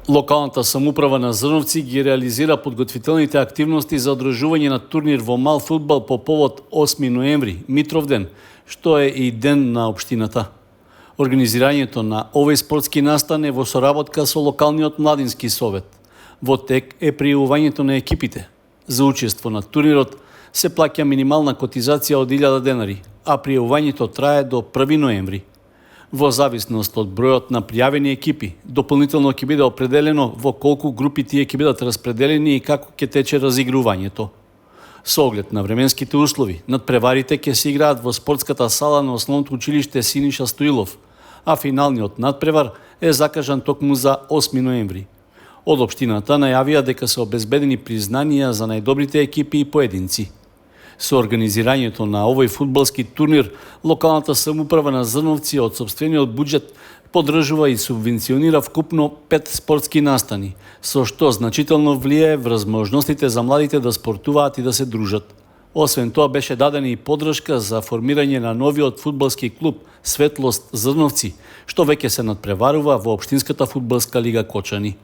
Локалната самоуправа на Зрновци ги реализира подготвителните активности за одржување на турнир во мал фудбал по повод 8 ноември, Митровден, што е и ден на општината. Организирањето на овој спортски настан е во соработка со локалниот младински совет. Во тек е пријавувањето на екипите. За учество на турнирот се плаќа минимална котизација од 1000 денари, а пријавувањето трае до 1 ноември. Во зависност од бројот на пријавени екипи, дополнително ќе биде определено во колку групи тие ќе бидат распределени и како ќе тече разигрувањето. Со оглед на временските услови, надпреварите ќе се играат во спортската сала на Основното училиште Синиша Стоилов, а финалниот надпревар е закажан токму за 8 ноември. Од општината најавија дека се обезбедени признанија за најдобрите екипи и поединци. Со организирањето на овој фудбалски турнир, локалната самоуправа на Зрновци од сопствениот буџет поддржува и субвенционира вкупно 5 спортски настани, со што значително влијае врз можностите за младите да спортуваат и да се дружат. Освен тоа беше дадена и поддршка за формирање на новиот фудбалски клуб Светлост Зрновци, што веќе се надпреварува во општинската фудбалска лига Кочани.